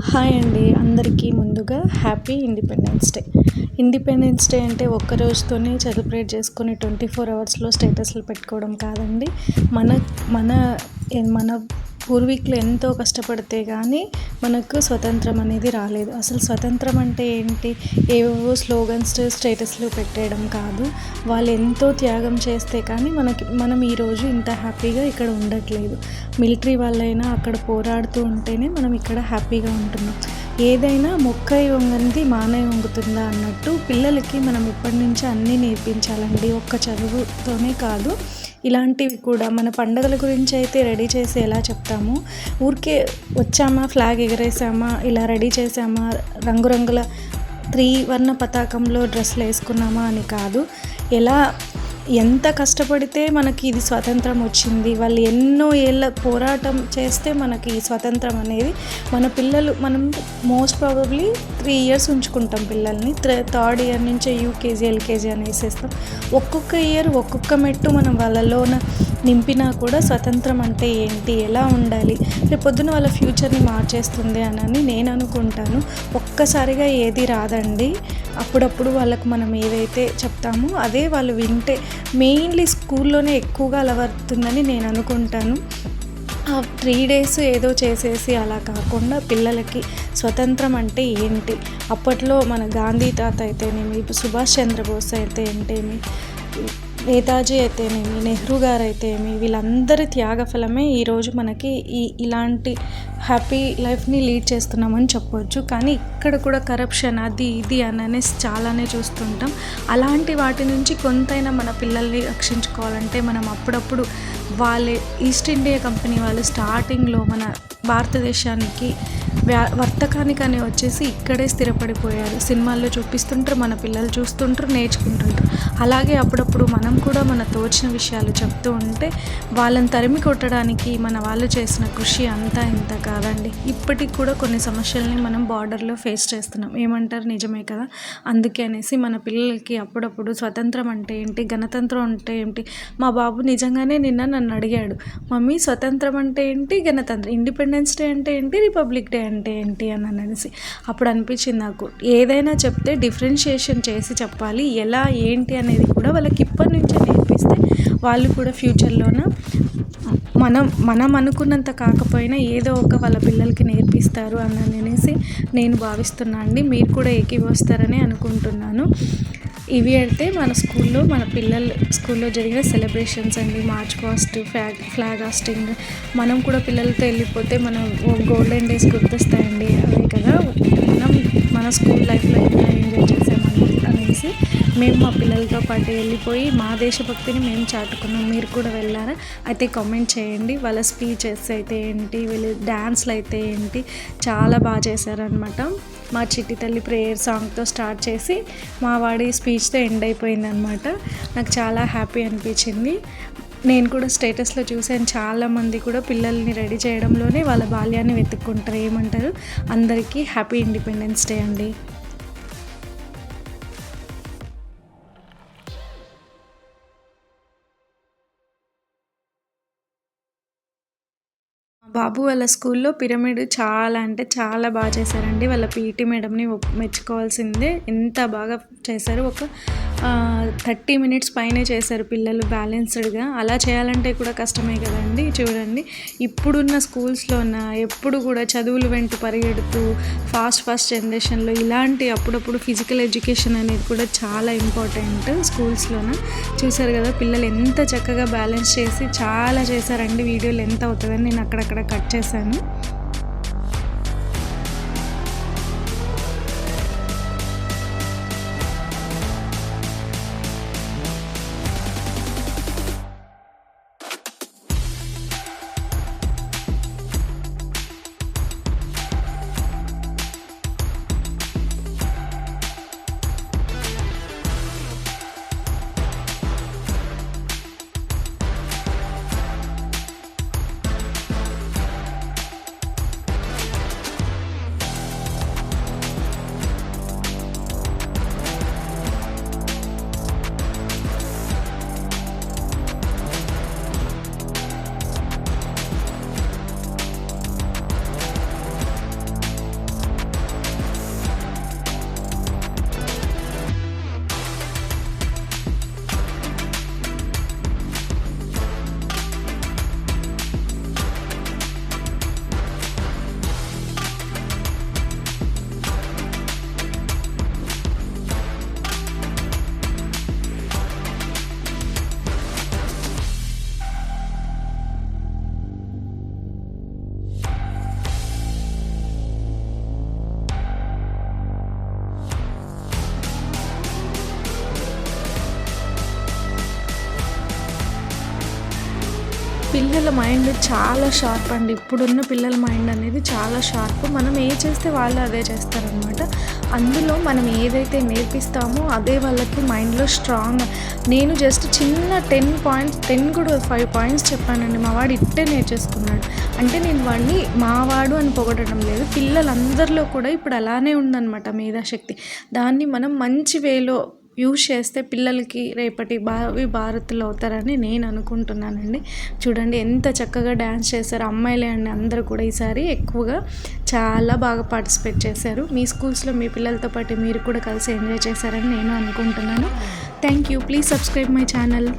Hi అండి అందరికీ ముందుగా happy independence day. Independence day అంటే ఒక్క రోజుతోనే సెలబ్రేట్ చేసుకొని 24 అవర్స్లో స్టేటస్లు పెట్టుకోవడం కాదండి. మన మన మన పూర్వీకులు ఎంతో కష్టపడితే కానీ మనకు స్వతంత్రం అనేది రాలేదు. అసలు స్వతంత్రం అంటే ఏంటి? ఏవేవో స్లోగన్స్ స్టేటస్లు పెట్టేయడం కాదు. వాళ్ళు ఎంతో త్యాగం చేస్తే కానీ మనం ఈరోజు ఇంత హ్యాపీగా ఇక్కడ ఉండట్లేదు. మిలిటరీ వాళ్ళైనా అక్కడ పోరాడుతూ ఉంటేనే మనం ఇక్కడ హ్యాపీగా ఉంటున్నాం. ఏదైనా మొక్కై వంగనిది మానై వంగుతుందా అన్నట్టు పిల్లలకి మనం ఇప్పటి నుంచి అన్నీ నేర్పించాలండి. ఒక్క చదువుతోనే కాదు, ఇలాంటివి కూడా మన పండుగల గురించి అయితే రెడీ చేసి ఎలా చెప్తాము, ఊరికే వచ్చామా ఫ్లాగ్ ఎగరేసామా ఇలా రెడీ చేసామా రంగురంగుల త్రివర్ణ పతాకంలో డ్రెస్సులు వేసుకున్నామా అని కాదు. ఎంత కష్టపడితే మనకి ఇది స్వతంత్రం వచ్చింది, వాళ్ళు ఎన్నో ఏళ్ళ పోరాటం చేస్తే మనకి ఈ స్వతంత్రం అనేది మనం మోస్ట్ ప్రాబబ్లీ 3 years ఉంచుకుంటాం పిల్లల్ని. థర్డ్ ఇయర్ నుంచే యూకేజీ ఎల్కేజీ అని వేసేస్తాం. ఒక్కొక్క ఇయర్ ఒక్కొక్క మెట్టు మనం వాళ్ళలోన నింపినా కూడా స్వతంత్రం అంటే ఏంటి, ఎలా ఉండాలి, రేపు పొద్దున వాళ్ళ ఫ్యూచర్ని మార్చేస్తుంది అని నేను అనుకుంటాను. ఒక్కసారిగా ఏది రాదండి. అప్పుడప్పుడు వాళ్ళకు మనం ఏదైతే చెప్తామో అదే వాళ్ళు వింటే మెయిన్లీ స్కూల్లోనే ఎక్కువగా అలవడుతుందని నేను అనుకుంటాను. ఆ 3 days ఏదో చేసేసి అలా కాకుండా పిల్లలకి స్వతంత్రం అంటే ఏంటి, అప్పట్లో మన గాంధీ తాత అయితేనేమి, సుభాష్ చంద్రబోస్ అయితే ఏంటేమి, నేతాజీ అయితేనేమి, నెహ్రూ గారు అయితేనేమి, వీళ్ళందరి త్యాగఫలమే ఈరోజు మనకి ఇలాంటి హ్యాపీ లైఫ్ని లీడ్ చేస్తున్నామని చెప్పవచ్చు. కానీ ఇక్కడ కూడా కరప్షన్ అది ఇది అనేసి చాలానే చూస్తుంటాం. అలాంటి వాటి నుంచి కొంతైనా మన పిల్లల్ని రక్షించుకోవాలంటే మనం అప్పుడప్పుడు ఈస్ట్ ఇండియా కంపెనీ వాళ్ళు స్టార్టింగ్లో మన భారతదేశానికి వర్తకానికని వచ్చేసి ఇక్కడే స్థిరపడిపోయారు. సినిమాల్లో చూపిస్తుంటారు, మన పిల్లలు చూస్తుంటారు, నేర్చుకుంటుంటారు. అలాగే అప్పుడప్పుడు మనం కూడా మన తోచిన విషయాలు చెప్తూ ఉంటే వాళ్ళని తరిమి కొట్టడానికి మన వాళ్ళు చేసిన కృషి అంతా ఇంత కాదండి. ఇప్పటికి కూడా కొన్ని సమస్యల్ని మనం బార్డర్లో ఫేస్ చేస్తున్నాం. ఏమంటారు, నిజమే కదా. అందుకే అనేసి మన పిల్లలకి అప్పుడప్పుడు స్వతంత్రం అంటే ఏంటి, గణతంత్రం అంటే ఏంటి. మా బాబు నిజంగానే నిన్న నన్ను అడిగాడు, మమ్మీ స్వతంత్రం అంటే ఏంటి, గణతంత్రం, ఇండిపెండెన్స్ డే అంటే ఏంటి, రిపబ్లిక్ డే అంటే ఏంటి అని అనేసి అప్పుడు అనిపించింది నాకు, ఏదైనా చెప్తే డిఫరెన్షియేషన్ చేసి చెప్పాలి. ఎలా ఏంటి అనేది కూడా వాళ్ళకి ఇప్పటి నుంచే నేర్పిస్తే వాళ్ళు కూడా ఫ్యూచర్లోన మనం అనుకున్నంత కాకపోయినా ఏదో ఒక వాళ్ళ పిల్లలకి నేర్పిస్తారు అని అనేసి నేను భావిస్తున్నాను అండి. మీరు కూడా ఏకీభవిస్తారని అనుకుంటున్నాను. ఇవి అయితే మన పిల్లల స్కూల్లో జరిగిన సెలబ్రేషన్స్ అండి. మార్చ్ పాస్ట్, ఫ్లాగ్ హాస్టింగ్, మనం కూడా పిల్లలతో వెళ్ళిపోతే మనం గోల్డెన్ డేస్ గుర్తొస్తాయండి. అవే కదా మన స్కూల్ లైఫ్లో ఎలా ఎంజాయ్ చేసామని అనేసి మేము మా పిల్లలతో పాటు వెళ్ళిపోయి మా దేశభక్తిని మేము చాటుకున్నాం. మీరు కూడా వెళ్ళారా? అయితే కామెంట్ చేయండి. వాళ్ళ స్పీచెస్ అయితే ఏంటి, వీళ్ళు డ్యాన్స్లు అయితే ఏంటి, చాలా బాగా చేశారనమాట. మా చిట్టి తల్లి ప్రేయర్ సాంగ్తో స్టార్ట్ చేసి మా వాడి స్పీచ్తో ఎండ్ అయిపోయిందనమాట. నాకు చాలా హ్యాపీ అనిపించింది. నేను కూడా స్టేటస్లో చూసాను, చాలామంది కూడా పిల్లల్ని రెడీ చేయడంలోనే వాళ్ళ బాల్యాన్ని వెతుక్కుంటారు. ఏమంటారు, అందరికీ హ్యాపీ ఇండిపెండెన్స్ డే అండి. బాబు వాళ్ళ స్కూల్లో పిరమిడ్ చాలా అంటే చాలా బాగా చేశారండి. వాళ్ళ పీటీ మేడంని మెచ్చుకోవాల్సిందే, ఎంత బాగా చేశారు. ఒక 30 minutes పైనే చేశారు పిల్లలు బ్యాలెన్స్డ్గా. అలా చేయాలంటే కూడా కష్టమే కదండి. చూడండి, ఇప్పుడున్న స్కూల్స్లోన ఎప్పుడు కూడా చదువులు వెంట పరిగెడుతూ ఫాస్ట్ జనరేషన్లో ఇలాంటి అప్పుడప్పుడు ఫిజికల్ ఎడ్యుకేషన్ అనేది కూడా చాలా ఇంపార్టెంట్ స్కూల్స్లోన. చూసారు కదా పిల్లలు ఎంత చక్కగా బ్యాలెన్స్ చేసి చాలా చేశారండి. వీడియోలు ఎంత అవుతుందని నేను అక్కడక్కడ కట్ చేశాను. పిల్లల మైండ్ చాలా షార్ప్ అండి. ఇప్పుడున్న పిల్లల మైండ్ అనేది చాలా షార్ప్. మనం ఏ చేస్తే వాళ్ళు అదే చేస్తారనమాట. అందులో మనం ఏదైతే నేర్పిస్తామో అదే వాళ్ళకి మైండ్లో స్ట్రాంగ్. నేను జస్ట్ చిన్న 10 కూడా 5 పాయింట్స్ చెప్పానండి, మా వాడు ఇట్టే నేర్చేసుకున్నాడు. అంటే నేను వాడిని మా వాడు అని పొగడడం లేదు, పిల్లలందరిలో కూడా ఇప్పుడు అలానే ఉందన్నమాట మేధాశక్తి. దాన్ని మనం మంచి వేలో యూజ్ చేస్తే పిల్లలకి రేపటి భారతులు అవుతారని నేను అనుకుంటున్నానండి. చూడండి ఎంత చక్కగా డ్యాన్స్ చేశారు అమ్మాయిలే అండి, అందరూ కూడా ఈసారి ఎక్కువగా చాలా బాగా పార్టిసిపేట్ చేశారు. మీ స్కూల్స్లో మీ పిల్లలతో పాటు మీరు కూడా కలిసి ఎంజాయ్ చేశారని నేను అనుకుంటున్నాను. Thank you. Please subscribe my channel.